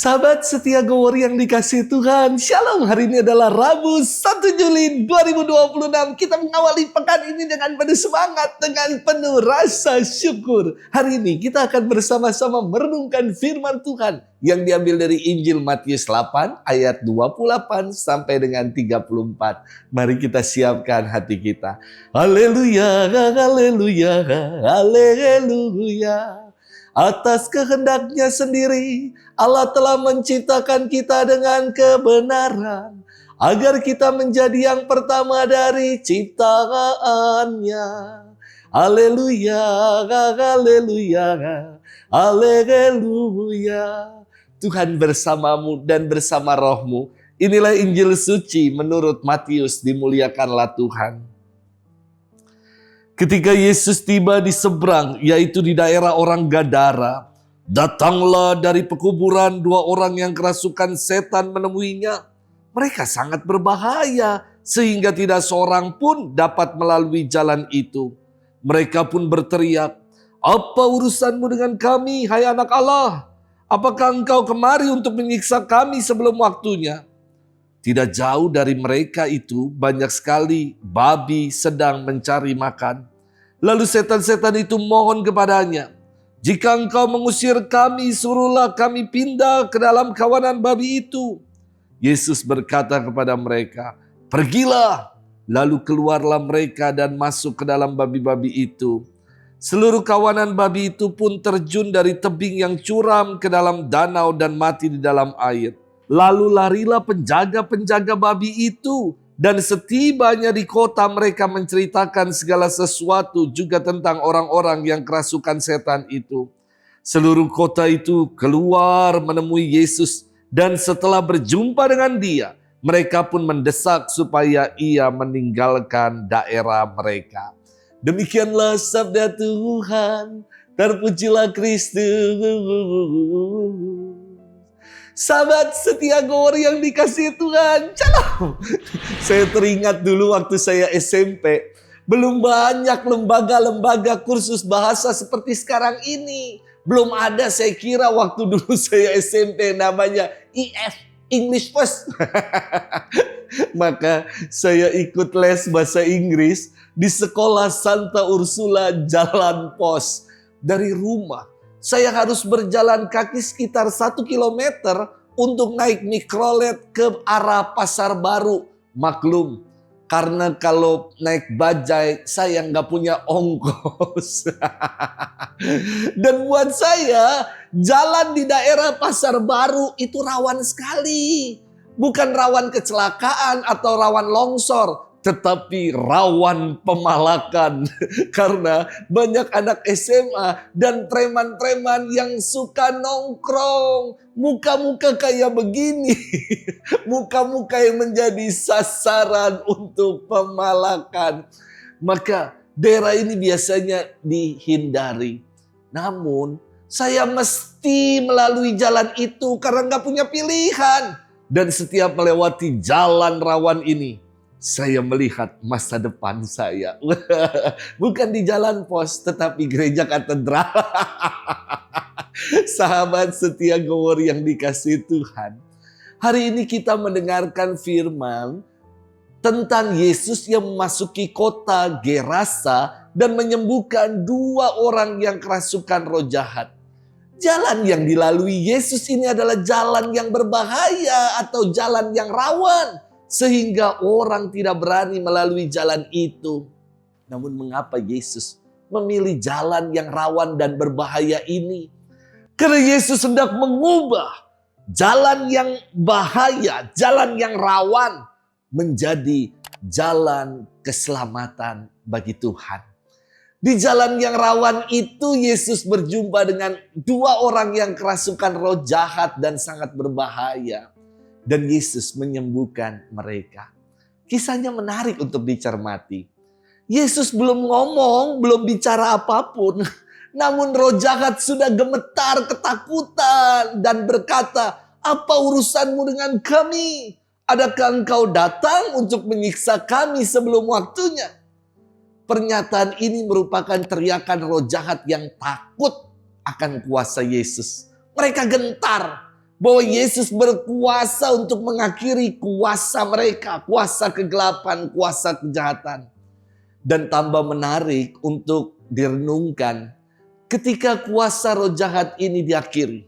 Sahabat setia Gowori yang dikasihi Tuhan, Shalom. Hari ini adalah Rabu 1 Juli 2026. Kita mengawali pekan ini dengan penuh semangat, dengan penuh rasa syukur. Hari ini kita akan bersama-sama merenungkan firman Tuhan yang diambil dari Injil Matius 8 ayat 28 sampai dengan 34. Mari kita siapkan hati kita. Haleluya, haleluya, haleluya. Atas kehendaknya sendiri, Allah telah menciptakan kita dengan kebenaran, agar kita menjadi yang pertama dari ciptaannya. Haleluya, haleluya, haleluya. Tuhan bersamamu dan bersama rohmu. Inilah Injil suci menurut Matius, dimuliakanlah Tuhan. Ketika Yesus tiba di seberang, yaitu di daerah orang Gadara, datanglah dari pekuburan dua orang yang kerasukan setan menemuinya. Mereka sangat berbahaya, sehingga tidak seorang pun dapat melalui jalan itu. Mereka pun berteriak, "Apa urusanmu dengan kami, hai anak Allah? Apakah engkau kemari untuk menyiksa kami sebelum waktunya?" Tidak jauh dari mereka itu banyak sekali babi sedang mencari makan. Lalu setan-setan itu mohon kepadanya, "Jika engkau mengusir kami, suruhlah kami pindah ke dalam kawanan babi itu." Yesus berkata kepada mereka, "Pergilah." Lalu keluarlah mereka dan masuk ke dalam babi-babi itu. Seluruh kawanan babi itu pun terjun dari tebing yang curam ke dalam danau dan mati di dalam air. Lalu larilah penjaga-penjaga babi itu, dan setibanya di kota mereka menceritakan segala sesuatu juga tentang orang-orang yang kerasukan setan itu. Seluruh kota itu keluar menemui Yesus, dan setelah berjumpa dengan dia, mereka pun mendesak supaya ia meninggalkan daerah mereka. Demikianlah sabda Tuhan, terpujilah Kristus. Sahabat setia Gowori yang dikasihi Tuhan, Shalom. Saya teringat dulu waktu saya SMP, belum banyak lembaga-lembaga kursus bahasa seperti sekarang ini. Belum ada, saya kira waktu dulu saya SMP, namanya IF, English First. Maka saya ikut les bahasa Inggris di sekolah Santa Ursula Jalan Pos. Dari rumah saya harus berjalan kaki sekitar 1 kilometer untuk naik mikrolet ke arah Pasar Baru. Maklum, karena kalau naik bajai saya nggak punya ongkos. Dan buat saya, jalan di daerah Pasar Baru itu rawan sekali. Bukan rawan kecelakaan atau rawan longsor, tetapi rawan pemalakan. Karena banyak anak SMA dan preman-preman yang suka nongkrong. Muka-muka kayak begini. Muka-muka yang menjadi sasaran untuk pemalakan. Maka daerah ini biasanya dihindari. Namun saya mesti melalui jalan itu karena gak punya pilihan. Dan setiap melewati jalan rawan ini, saya melihat masa depan saya. Bukan di Jalan Pos, tetapi gereja katedral. Sahabat setia Gowori yang dikasihi Tuhan. Hari ini kita mendengarkan firman tentang Yesus yang memasuki kota Gerasa dan menyembuhkan dua orang yang kerasukan roh jahat. Jalan yang dilalui Yesus ini adalah jalan yang berbahaya atau jalan yang rawan, sehingga orang tidak berani melalui jalan itu. Namun mengapa Yesus memilih jalan yang rawan dan berbahaya ini? Karena Yesus hendak mengubah jalan yang bahaya, jalan yang rawan, menjadi jalan keselamatan bagi Tuhan. Di jalan yang rawan itu Yesus berjumpa dengan dua orang yang kerasukan roh jahat dan sangat berbahaya. Dan Yesus menyembuhkan mereka. Kisahnya menarik untuk dicermati. Yesus belum ngomong, belum bicara apapun. Namun roh jahat sudah gemetar ketakutan dan berkata, "Apa urusanmu dengan kami? Adakah engkau datang untuk menyiksa kami sebelum waktunya?" Pernyataan ini merupakan teriakan roh jahat yang takut akan kuasa Yesus. Mereka gentar Bahwa Yesus berkuasa untuk mengakhiri kuasa mereka, kuasa kegelapan, kuasa kejahatan. Dan tambah menarik untuk direnungkan, ketika kuasa roh jahat ini diakhiri,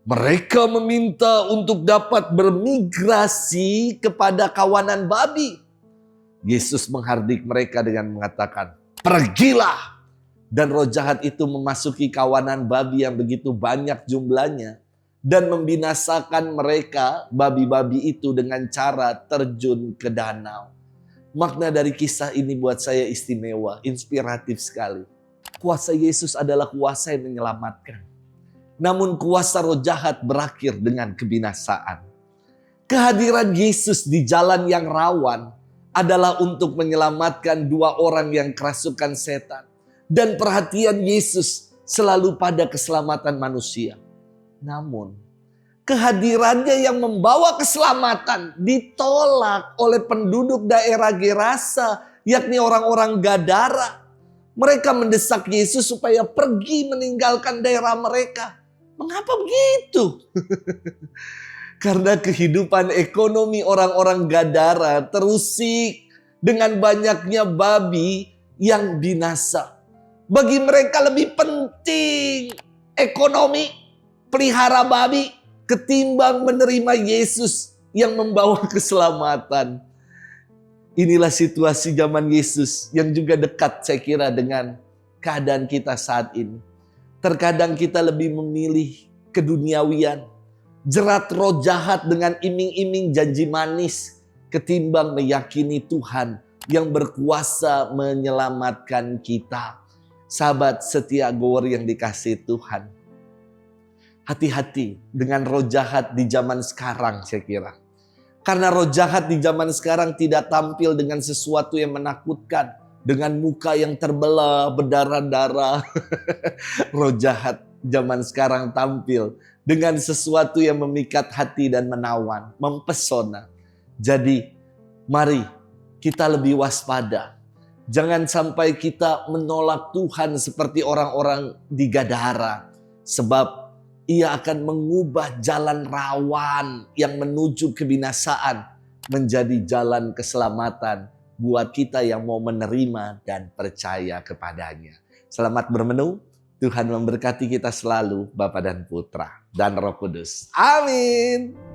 mereka meminta untuk dapat bermigrasi kepada kawanan babi. Yesus menghardik mereka dengan mengatakan, pergilah. Dan roh jahat itu memasuki kawanan babi yang begitu banyak jumlahnya. Dan membinasakan mereka, babi-babi itu, dengan cara terjun ke danau. Makna dari kisah ini buat saya istimewa, inspiratif sekali. Kuasa Yesus adalah kuasa yang menyelamatkan. Namun kuasa roh jahat berakhir dengan kebinasaan. Kehadiran Yesus di jalan yang rawan adalah untuk menyelamatkan dua orang yang kerasukan setan. Dan perhatian Yesus selalu pada keselamatan manusia. Namun kehadirannya yang membawa keselamatan ditolak oleh penduduk daerah Gerasa, yakni orang-orang Gadara. Mereka mendesak Yesus supaya pergi meninggalkan daerah mereka. Mengapa begitu? Karena kehidupan ekonomi orang-orang Gadara terusik dengan banyaknya babi yang binasa. Bagi mereka lebih penting ekonomi, pelihara babi, ketimbang menerima Yesus yang membawa keselamatan. Inilah situasi zaman Yesus yang juga dekat saya kira dengan keadaan kita saat ini. Terkadang kita lebih memilih keduniawian, jerat roh jahat dengan iming-iming janji manis, ketimbang meyakini Tuhan yang berkuasa menyelamatkan kita. Sahabat setia gower yang dikasihi Tuhan. Hati-hati dengan roh jahat di zaman sekarang saya kira. Karena roh jahat di zaman sekarang tidak tampil dengan sesuatu yang menakutkan. Dengan muka yang terbelah, berdarah-darah. Roh jahat zaman sekarang tampil dengan sesuatu yang memikat hati dan menawan, mempesona. Jadi mari kita lebih waspada. Jangan sampai kita menolak Tuhan seperti orang-orang di Gadara. Sebab Ia akan mengubah jalan rawan yang menuju kebinasaan menjadi jalan keselamatan buat kita yang mau menerima dan percaya kepadanya. Selamat bermenung. Tuhan memberkati kita selalu, Bapa dan Putra dan Roh Kudus. Amin.